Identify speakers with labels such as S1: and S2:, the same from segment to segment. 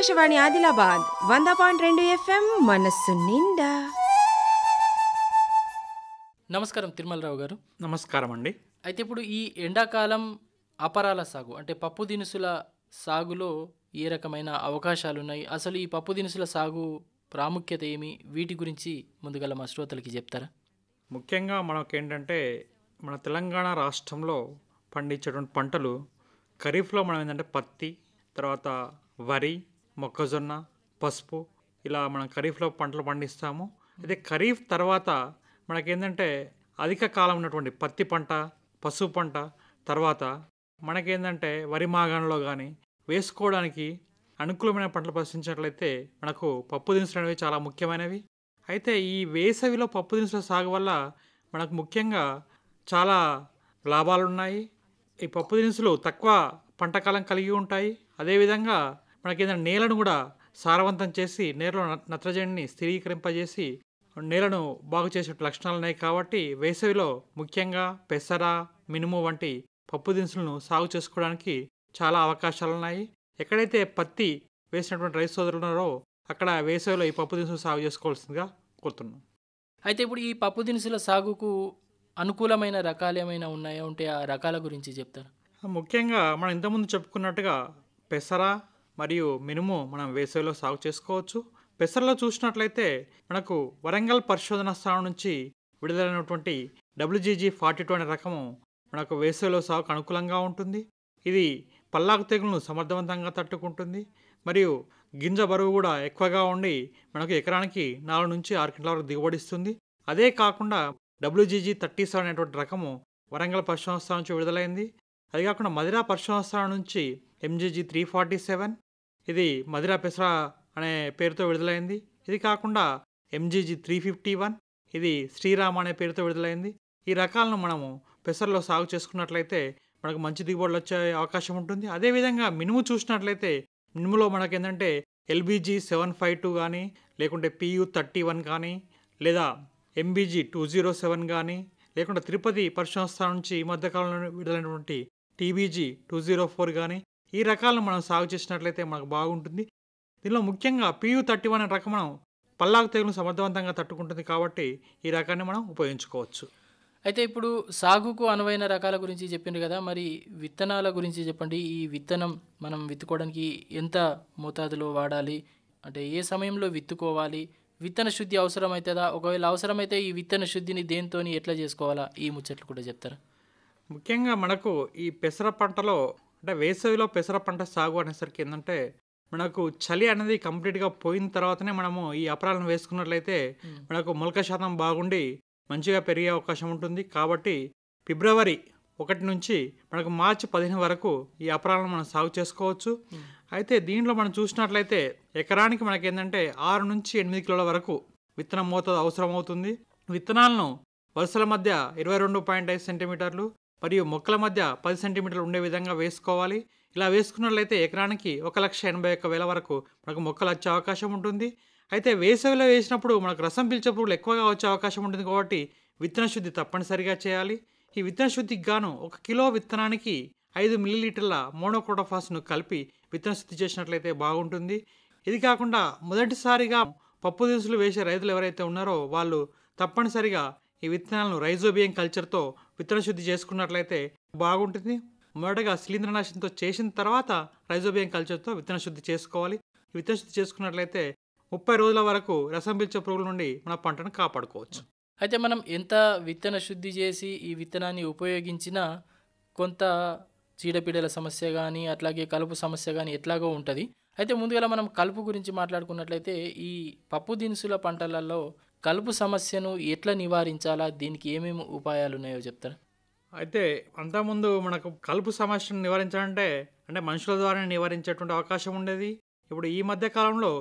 S1: Akashvani Adilabad 100.2 FM మనస్సు నిండా.
S2: నమస్కారం తిరుమలరావు గారు.
S3: నమస్కారం అండి.
S2: అయితే ఇప్పుడు ఈ ఎండాకాలం అపరాల సాగు అంటే పప్పు దినుసుల సాగులో ఏ రకమైన అవకాశాలు ఉన్నాయి, అసలు ఈ పప్పు దినుసుల సాగు ప్రాముఖ్యత ఏమి, వీటి గురించి ముందుగా మా శ్రోతలకి చెప్తారా?
S3: ముఖ్యంగా మనకేంటంటే మన తెలంగాణ రాష్ట్రంలో పండించేటువంటి పంటలు ఖరీఫ్లో మనం ఏంటంటే పత్తి, తర్వాత వరి, మొక్కజొన్న, పసుపు ఇలా మనం ఖరీఫ్లో పంటలు పండిస్తాము. అయితే ఖరీఫ్ తర్వాత మనకేంటంటే అధిక కాలం ఉన్నటువంటి పత్తి పంట, పసుపు పంట తర్వాత మనకేంటంటే వరి మాగాణంలో కానీ వేసుకోవడానికి అనుకూలమైన పంటలు పరిశీలించినట్లయితే మనకు పప్పు దినుసులు అనేవి చాలా ముఖ్యమైనవి. అయితే ఈ వేసవిలో పప్పు దినుసుల సాగు వల్ల మనకు ముఖ్యంగా చాలా లాభాలు ఉన్నాయి. ఈ పప్పు దినుసులు తక్కువ పంట కాలం కలిగి ఉంటాయి. అదేవిధంగా మనకేంటంటే నేలను కూడా సారవంతం చేసి నేలలో నత్రజనిని స్థిరీకరింపజేసి నేలను బాగు చేసే లక్షణాలు ఉన్నాయి. కాబట్టి వేసవిలో ముఖ్యంగా పెసర, మినుము వంటి పప్పు దినుసులను సాగు చేసుకోవడానికి చాలా అవకాశాలు ఉన్నాయి. ఎక్కడైతే పత్తి వేసినటువంటి రైతు సోదరులు ఉన్నారో అక్కడ వేసవిలో ఈ పప్పు దినుసులు సాగు చేసుకోవాల్సిందిగా కోరుతున్నాం.
S2: అయితే ఇప్పుడు ఈ పప్పు దినుసుల సాగుకు అనుకూలమైన రకాలు ఏమైనా ఉన్నాయా, ఉంటే ఆ రకాల గురించి చెప్తారా?
S3: ముఖ్యంగా మనం ఇంతకుముందు చెప్పుకున్నట్టుగా పెసర మరియు మినుము మనం వేసవిలో సాగు చేసుకోవచ్చు. పెసరలో చూసినట్లయితే మనకు వరంగల్ పరిశోధన స్థానం నుంచి విడుదలైనటువంటి WGG42 అనే రకము మనకు వేసవిలో సాగుకు అనుకూలంగా ఉంటుంది. ఇది పల్లాకు తెగులను సమర్థవంతంగా తట్టుకుంటుంది మరియు గింజ బరువు కూడా ఎక్కువగా ఉండి మనకు ఎకరానికి 4 నుంచి 6 క్వింటాల వరకు దిగుబడిస్తుంది. అదే కాకుండా WGG37 అనేటువంటి రకము వరంగల్ పరిశోధన స్థానం నుంచి విడుదలైంది. అది కాకుండా మదిరా పరిశోధన స్థానం నుంచి MGG347 ఇది మదిరా పెసర అనే పేరుతో విడుదలైంది. ఇది కాకుండా MGG351 ఇది శ్రీరామ్ అనే పేరుతో విడుదలైంది. ఈ రకాలను మనము పెసరలో సాగు చేసుకున్నట్లయితే మనకు మంచి దిగుబడులు వచ్చే అవకాశం ఉంటుంది. అదేవిధంగా మినుము చూసినట్లయితే మినుములో మనకు ఏంటంటే LBG752 కానీ లేకుంటే PU31 కానీ లేదా MBG207 కానీ లేకుంటే తిరుపతి పరిశోధన స్థానం నుంచి ఈ మధ్యకాలంలో విడుదలైనటువంటి TBG204 కానీ ఈ రకాలను మనం సాగు చేసినట్లయితే మనకు బాగుంటుంది. దీనిలో ముఖ్యంగా PU31 అనే రకం మనం పల్లాకు తెగులను సమర్థవంతంగా తట్టుకుంటుంది కాబట్టి ఈ రకాన్ని మనం ఉపయోగించుకోవచ్చు.
S2: అయితే ఇప్పుడు సాగుకు అనువైన రకాల గురించి చెప్పిండ్రు కదా, మరి విత్తనాల గురించి చెప్పండి. ఈ విత్తనం మనం విత్తుకోవడానికి ఎంత మోతాదులో వాడాలి, అంటే ఏ సమయంలో విత్తుకోవాలి, విత్తన శుద్ధి అవసరమవుతుందా, ఒకవేళ అవసరమైతే ఈ విత్తన శుద్ధిని దేనితోని ఎట్లా చేసుకోవాలా, ఈ ముచ్చట్లు కూడా చెప్తారా?
S3: ముఖ్యంగా మనకు ఈ పెసర పంటలో అంటే వేసవిలో పెసర పంట సాగు అనేసరికి ఏంటంటే మనకు చలి అనేది కంప్లీట్గా పోయిన తర్వాతనే మనము ఈ అపరాలను వేసుకున్నట్లయితే మనకు మొలక శాతం బాగుండి మంచిగా పెరిగే అవకాశం ఉంటుంది. కాబట్టి ఫిబ్రవరి 1 నుంచి మనకు మార్చి 15 వరకు ఈ అపరాలను మనం సాగు చేసుకోవచ్చు. అయితే దీంట్లో మనం చూసినట్లయితే ఎకరానికి మనకి ఏంటంటే 6 నుంచి 8 కిలోల వరకు విత్తనం మోతాదు అవసరం అవుతుంది. విత్తనాలను వరుసల మధ్య 22.5 సెంటీమీటర్లు మరియు మొక్కల మధ్య 10 సెంటీమీటర్లు ఉండే విధంగా వేసుకోవాలి. ఇలా వేసుకున్నట్లయితే ఎకరానికి 1,81,000 వరకు మనకు మొక్కలు వచ్చే అవకాశం ఉంటుంది. అయితే వేసవిలో వేసినప్పుడు మనకు రసం పీల్చే పురుగులు ఎక్కువగా వచ్చే అవకాశం ఉంటుంది. కాబట్టి విత్తన శుద్ధి తప్పనిసరిగా చేయాలి. ఈ విత్తన శుద్ధికి గాను 1 కిలో విత్తనానికి 5 మిల్లీలీటర్ల మోనోక్రోటోఫాస్ను కలిపి విత్తన శుద్ధి చేసినట్లయితే బాగుంటుంది. ఇది కాకుండా మొదటిసారిగా పప్పు దినుసులు వేసే రైతులు ఎవరైతే ఉన్నారో వాళ్ళు తప్పనిసరిగా ఈ విత్తనాలను రైజోబియం కల్చర్తో విత్తన శుద్ధి చేసుకున్నట్లయితే బాగుంటుంది. మొదటగా శిలీంద్రనాశనంతో చేసిన తర్వాత రైజోబియం కల్చర్తో విత్తన శుద్ధి చేసుకోవాలి. ఈ విత్తన శుద్ధి చేసుకున్నట్లయితే 30 రోజుల వరకు రసం పీల్చే పురుగుల నుండి మన పంటను కాపాడుకోవచ్చు.
S2: అయితే మనం ఎంత విత్తన శుద్ధి చేసి ఈ విత్తనాన్ని ఉపయోగించినా కొంత చీడపీడల సమస్య కానీ అట్లాగే కలుపు సమస్య కానీ ఎట్లాగో ఉంటుంది. అయితే ముందుగా మనం కలుపు గురించి మాట్లాడుకున్నట్లయితే ఈ పప్పు దినుసుల పంటలలో కలుపు సమస్యను ఎట్లా నివారించాలా, దీనికి ఏమేమి ఉపాయాలు ఉన్నాయో చెప్తారా?
S3: అయితే అంతకుముందు మనకు కలుపు సమస్యను నివారించాలంటే అంటే మనుషుల ద్వారా నివారించేటువంటి అవకాశం ఉండేది. ఇప్పుడు ఈ మధ్య కాలంలో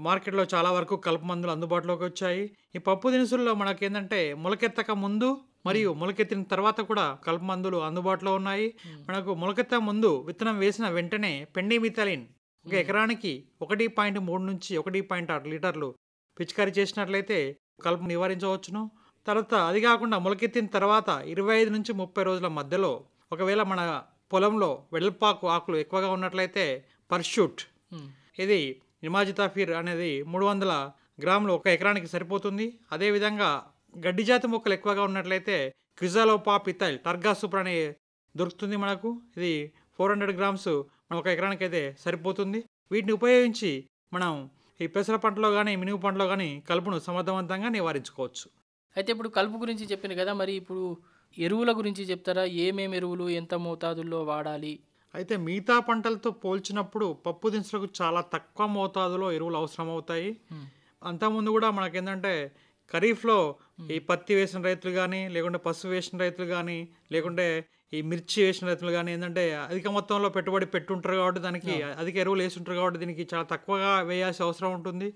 S3: మార్కెట్లో చాలా వరకు కలుపు మందులు అందుబాటులోకి వచ్చాయి. ఈ పప్పు దినుసుల్లో మనకేంటంటే మొలకెత్తక ముందు మరియు మొలకెత్తిన తర్వాత కూడా కలుపు మందులు అందుబాటులో ఉన్నాయి. మనకు మొలకెత్తక ముందు విత్తనం వేసిన వెంటనే పెండిమిథలిన్ ఒక ఎకరానికి 1.3 నుంచి 1.6 లీటర్లు పిచికారీ చేసినట్లయితే కలుపు నివారించవచ్చును. తర్వాత అది కాకుండా మొలకెత్తిన తర్వాత 25 నుంచి 30 రోజుల మధ్యలో ఒకవేళ మన పొలంలో వెడల్పాకు ఆకులు ఎక్కువగా ఉన్నట్లయితే పర్షూట్ ఇది ఇమాజితాఫిర్ అనేది 300 గ్రాములు ఒక ఎకరానికి సరిపోతుంది. అదేవిధంగా గడ్డి జాతి మొక్కలు ఎక్కువగా ఉన్నట్లయితే క్విజాలోపా పితైల్ టర్గా సూపర్ అనే దొరుకుతుంది మనకు. ఇది 400 గ్రామ్స్ మన ఒక ఎకరానికి అయితే సరిపోతుంది. వీటిని ఉపయోగించి మనం ఈ పెసర పంటలో కానీ మినుము పంటలో కానీ కలుపును సమర్థవంతంగా నివారించుకోవచ్చు.
S2: అయితే ఇప్పుడు కలుపు గురించి చెప్పింది కదా, మరి ఇప్పుడు ఎరువుల గురించి చెప్తారా? ఏమేమి ఎరువులు ఎంత మోతాదుల్లో వాడాలి?
S3: అయితే మిగతా పంటలతో పోల్చినప్పుడు పప్పు దినుసులకు చాలా తక్కువ మోతాదులో ఎరువులు అవసరం అవుతాయి. అంతకుముందు కూడా మనకేంటంటే ఖరీఫ్లో ఈ పత్తి వేసిన రైతులు కానీ, లేకుంటే పసుపు వేసిన రైతులు కానీ, లేకుంటే ఈ మిర్చి వేసిన రైతులు కానీ ఏంటంటే అధిక మొత్తంలో పెట్టుబడి పెట్టుంటారు కాబట్టి దానికి అధిక ఎరువులు వేస్తుంటారు కాబట్టి దీనికి చాలా తక్కువగా వేయాల్సిన అవసరం ఉంటుంది.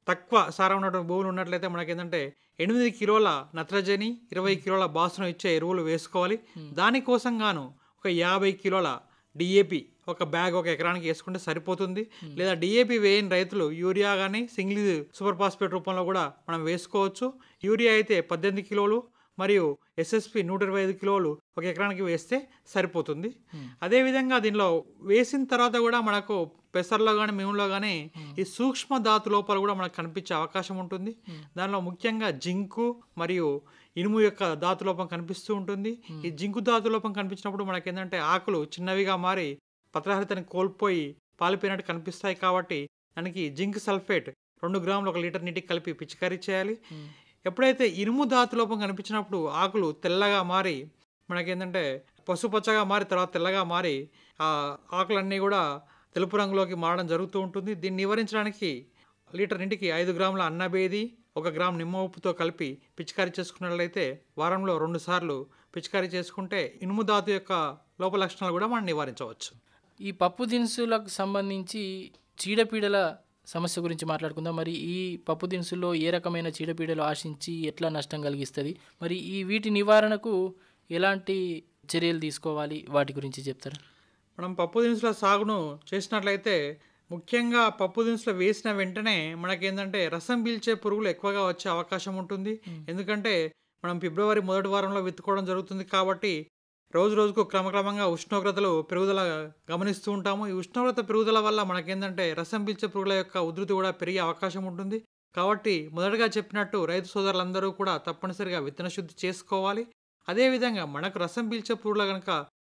S3: తక్కువ సారం ఉన్నటువంటి భూములు ఉన్నట్లయితే మనకేంటంటే 8 కిలోల నత్రజని, 20 కిలోల భాస్వరం ఇచ్చే ఎరువులు వేసుకోవాలి. దానికోసం గాను ఒక 50 కిలోల డిఏపి ఒక బ్యాగ్ ఒక ఎకరానికి వేసుకుంటే సరిపోతుంది. లేదా డిఏపి వేయని రైతులు యూరియా కానీ సింగిల్ సూపర్ ఫాస్ఫేట్ రూపంలో కూడా మనం వేసుకోవచ్చు. యూరియా అయితే 18 కిలోలు మరియు ఎస్ఎస్పి 125 కిలోలు ఒక ఎకరానికి వేస్తే సరిపోతుంది. అదేవిధంగా దీనిలో వేసిన తర్వాత కూడా మనకు పెసర్లో కానీ మినుములో కానీ ఈ సూక్ష్మ ధాతు లోపాలు కూడా మనకు కనిపించే అవకాశం ఉంటుంది. దానిలో ముఖ్యంగా జింకు మరియు ఇనుము యొక్క ధాతు లోపం కనిపిస్తూ ఉంటుంది. ఈ జింకు ధాతు లోపం కనిపించినప్పుడు మనకేంటంటే ఆకులు చిన్నవిగా మారి పత్రహరితని కోల్పోయి పాలిపోయినట్టు కనిపిస్తాయి. కాబట్టి దానికి జింక్ సల్ఫేట్ 2 గ్రాములు 1 లీటర్ నీటికి కలిపి పిచికారీ చేయాలి. ఎప్పుడైతే ఇనుము ధాతు లోపం కనిపించినప్పుడు ఆకులు తెల్లగా మారి మనకేంటంటే పసుపచ్చగా మారి తర్వాత తెల్లగా మారి ఆ ఆకులన్నీ కూడా తెలుపు రంగులోకి మారడం జరుగుతూ ఉంటుంది. దీన్ని నివారించడానికి లీటర్ నీటికి 5 గ్రాముల అన్నబేది 1 గ్రాము నిమ్మ ఉప్పుతో కలిపి పిచికారీ చేసుకున్నట్లయితే వారంలో 2 సార్లు పిచికారీ చేసుకుంటే ఇనుము ధాతు యొక్క లోప లక్షణాలు కూడా మనం నివారించవచ్చు.
S2: ఈ పప్పు దినుసులకు సంబంధించి చీడపీడల సమస్య గురించి మాట్లాడుకుందాం. మరి ఈ పప్పు దినుసుల్లో ఏ రకమైన చీడపీడలు ఆశించి ఎట్లా నష్టం కలిగిస్తుంది, మరి ఈ వీటి నివారణకు ఎలాంటి చర్యలు తీసుకోవాలి, వాటి గురించి చెప్తారా?
S3: మనం పప్పు దినుసుల సాగును చేసినట్లయితే ముఖ్యంగా పప్పు దినుసులు వేసిన వెంటనే మనకేంటంటే రసం పీల్చే పురుగులు ఎక్కువగా వచ్చే అవకాశం ఉంటుంది. ఎందుకంటే మనం ఫిబ్రవరి మొదటి వారంలో విత్తుకోవడం జరుగుతుంది కాబట్టి రోజు రోజుకు క్రమక్రమంగా ఉష్ణోగ్రతలు పెరుగుదల గమనిస్తూ ఉంటాము. ఈ ఉష్ణోగ్రత పెరుగుదల వల్ల మనకేంటంటే రసం పీల్చే పురుగుల యొక్క ఉధృతి కూడా పెరిగే అవకాశం ఉంటుంది. కాబట్టి మొదటగా చెప్పినట్టు రైతు సోదరులందరూ కూడా తప్పనిసరిగా విత్తన శుద్ధి చేసుకోవాలి. అదేవిధంగా మనకు రసం పీల్చే పురుగుల కనుక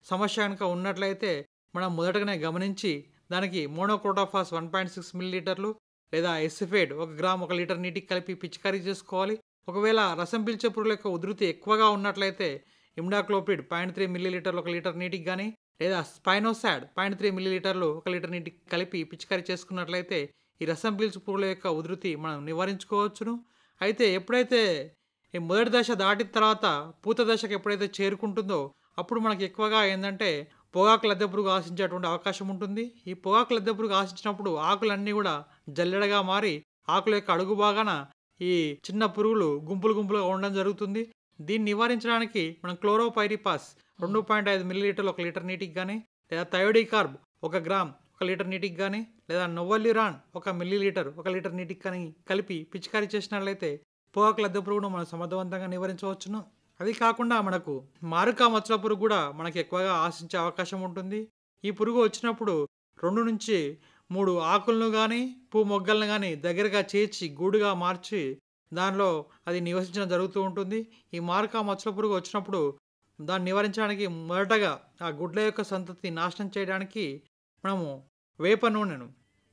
S3: సమస్య కనుక ఉన్నట్లయితే మనం మొదటగానే గమనించి దానికి మోనోక్రోటోఫాస్ 1.6 మిల్లీలీటర్లు లేదా ఎసిఫేట్ 1 గ్రాము 1 లీటర్ నీటికి కలిపి పిచికారీ చేసుకోవాలి. ఒకవేళ రసం పీల్చే పురుగుల యొక్క ఉధృతి ఎక్కువగా ఉన్నట్లయితే ఇమ్డాక్లోపిడ్ 0.3 మిల్లీలీటర్లు 1 లీటర్ నీటికి కానీ లేదా స్పైనోసాడ్ 0.3 మిల్లీలీటర్లు 1 లీటర్ నీటికి కలిపి పిచికారీ చేసుకున్నట్లయితే ఈ రసం పీల్చే పురుగుల యొక్క ఉధృతి మనం నివారించుకోవచ్చును. అయితే ఎప్పుడైతే ఈ మొదటి దశ దాటిన తర్వాత పూత దశకు ఎప్పుడైతే చేరుకుంటుందో అప్పుడు మనకి ఎక్కువగా ఏంటంటే పొగాకు లద్దె పురుగు ఆశించేటువంటి అవకాశం ఉంటుంది. ఈ పొగాకు లద్దె పురుగు ఆశించినప్పుడు ఆకులన్నీ కూడా జల్లెడగా మారి ఆకుల యొక్క అడుగు భాగాన ఈ చిన్న పురుగులు గుంపులు గుంపులుగా ఉండడం జరుగుతుంది. దీన్ని నివారించడానికి మనం క్లోరోపైరిపాస్ 2.5 మిల్లీలీటర్లు 1 లీటర్ నీటికి కానీ లేదా థయోడికార్బ్ 1 గ్రామ్ 1 లీటర్ నీటికి కానీ లేదా నొవల్యూరాన్ 1 మిల్లీలీటర్ 1 లీటర్ నీటికి కానీ కలిపి పిచికారీ చేసినట్లయితే పొగాకు లద్దె పురుగును మనం సమర్థవంతంగా నివారించవచ్చును. అది కాకుండా మనకు మారుకా మచ్చల పురుగు కూడా మనకి ఎక్కువగా ఆశించే అవకాశం ఉంటుంది. ఈ పురుగు వచ్చినప్పుడు 2 నుంచి 3 ఆకులను కానీ పువ్వు మొగ్గలను కానీ దగ్గరగా చేర్చి గూడుగా మార్చి దానిలో అది నివసించడం జరుగుతూ ఉంటుంది. ఈ మారుకా మచ్చల పురుగు వచ్చినప్పుడు దాన్ని నివారించడానికి మొదటగా ఆ గుడ్ల యొక్క సంతతిని నాశనం చేయడానికి మనము వేప నూనెను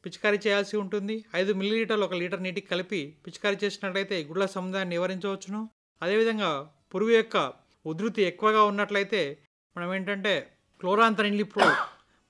S3: పిచికారీ చేయాల్సి ఉంటుంది. 5 మిల్లీలీటర్లు 1 లీటర్ నీటికి కలిపి పిచికారీ చేసినట్లయితే గుడ్ల సముదాయాన్ని నివారించవచ్చును. అదేవిధంగా పురుగు యొక్క ఉధృతి ఎక్కువగా ఉన్నట్లయితే మనం ఏంటంటే క్లోరాంథనిలిప్రోల్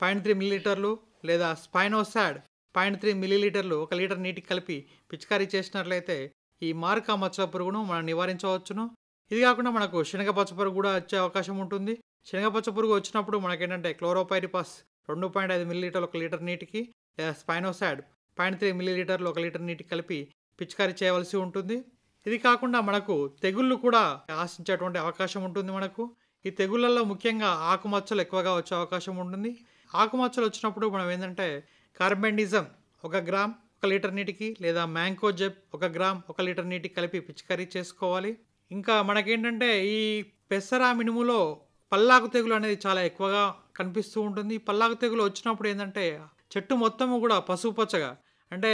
S3: 0.3 మిల్లీలీటర్లు లేదా స్పైనోసాడ్ 0.3 మిల్లీలీటర్లు 1 లీటర్ నీటికి కలిపి పిచికారీ చేసినట్లయితే ఈ మారుకా మచ్చల పురుగును మనం నివారించవచ్చును. ఇది కాకుండా మనకు శనగపచ్చ పురుగు కూడా వచ్చే అవకాశం ఉంటుంది. శనగపచ్చ పురుగు వచ్చినప్పుడు మనకేంటంటే క్లోరోపైరిపాస్ 2.5 మిల్లీలీటర్లు 1 లీటర్ నీటికి లేదా స్పైనోసాడ్ 0.3 మిల్లీలీటర్లు 1 లీటర్ నీటికి కలిపి పిచికారీ చేయవలసి ఉంటుంది. ఇది కాకుండా మనకు తెగుళ్ళు కూడా ఆశించేటువంటి అవకాశం ఉంటుంది. మనకు ఈ తెగుళ్ళల్లో ముఖ్యంగా ఆకుమచ్చలు ఎక్కువగా వచ్చే అవకాశం ఉంటుంది. ఆకుమచ్చలు వచ్చినప్పుడు మనం ఏంటంటే కార్బెండిజం 1 గ్రామ్ 1 లీటర్ నీటికి లేదా మ్యాంకోజెబ్ 1 గ్రామ్ 1 లీటర్ నీటికి కలిపి పిచికారీ చేసుకోవాలి. ఇంకా మనకేంటంటే ఈ పెసర మినుములో పల్లాకు తెగులు అనేది చాలా ఎక్కువగా కనిపిస్తూ ఉంటుంది. పల్లాకు తెగులు వచ్చినప్పుడు ఏంటంటే చెట్టు మొత్తము కూడా పసుపు పచ్చగా అంటే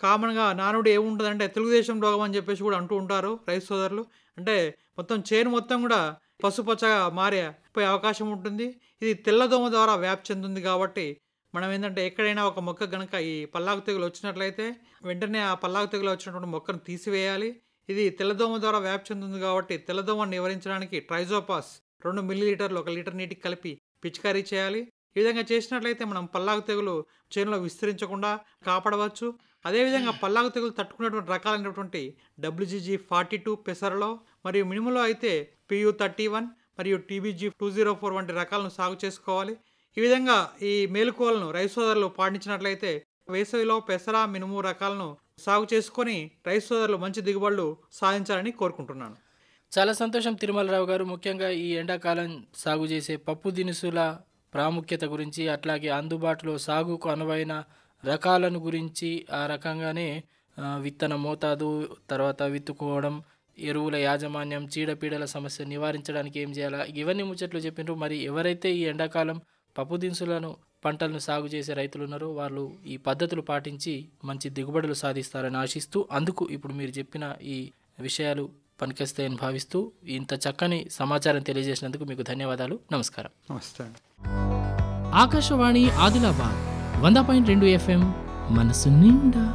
S3: కామన్గా నానుడి ఏముంటుందంటే తెలుగుదేశం రోగం అని చెప్పేసి కూడా అంటూ ఉంటారు రైతు సోదరులు. అంటే మొత్తం చేను మొత్తం కూడా పసుపచ్చగా మారిపోయే అవకాశం ఉంటుంది. ఇది తెల్లదోమ ద్వారా వ్యాప్తి చెందుతుంది కాబట్టి మనం ఏంటంటే ఎక్కడైనా ఒక మొక్క గనక ఈ పల్లాకు తెగులు వచ్చినట్లయితే వెంటనే ఆ పల్లాకు తెగులు వచ్చినటువంటి మొక్కను తీసివేయాలి. ఇది తెల్లదోమ ద్వారా వ్యాప్తి చెందుతుంది కాబట్టి తెల్లదోమను నివారించడానికి ట్రైజోపాస్ 2 మిల్లీలీటర్లు 1 లీటర్ నీటికి కలిపి పిచికారీ చేయాలి. ఈ విధంగా చేసినట్లయితే మనం పల్లాకు తెగులు చేనులో విస్తరించకుండా కాపాడవచ్చు. అదేవిధంగా పల్లాకు తెగులు తట్టుకునేటువంటి రకాలైనటువంటి WGG42 పెసరలో మరియు మినుములో అయితే PU31 మరియు TBG 204 వంటి రకాలను సాగు చేసుకోవాలి. ఈ విధంగా ఈ మేలుకోలను రైతు సోదరులు పాటించినట్లయితే వేసవిలో పెసర మినుము రకాలను సాగు చేసుకొని రైతు సోదరులు మంచి దిగుబడులు సాధించాలని కోరుకుంటున్నాను.
S2: చాలా సంతోషం తిరుమలరావు గారు. ముఖ్యంగా ఈ ఎండాకాలం సాగు చేసే పప్పు దినుసుల ప్రాముఖ్యత గురించి, అట్లాగే అందుబాటులో సాగుకు అనువైన రకాలను గురించి, ఆ రకంగానే విత్తన మోతాదు, తర్వాత విత్తుకోవడం, ఎరువుల యాజమాన్యం, చీడపీడల సమస్య నివారించడానికి ఏం చేయాలా, ఇవన్నీ ముచ్చట్లు చెప్పిండ్రు. మరి ఎవరైతే ఈ ఎండాకాలం పప్పు దినుసులను పంటలను సాగు చేసే రైతులు ఉన్నారో వాళ్ళు ఈ పద్ధతులు పాటించి మంచి దిగుబడులు సాధిస్తారని ఆశిస్తూ, అందుకు ఇప్పుడు మీరు చెప్పిన ఈ విషయాలు పనికొస్తాయని భావిస్తూ ఇంత చక్కని సమాచారం తెలియజేసినందుకు మీకు ధన్యవాదాలు. నమస్కారం.
S3: నమస్తే అండి.
S2: ఆకాశవాణి ఆదిలాబాద్ 100.2 FM మనసు నిండా.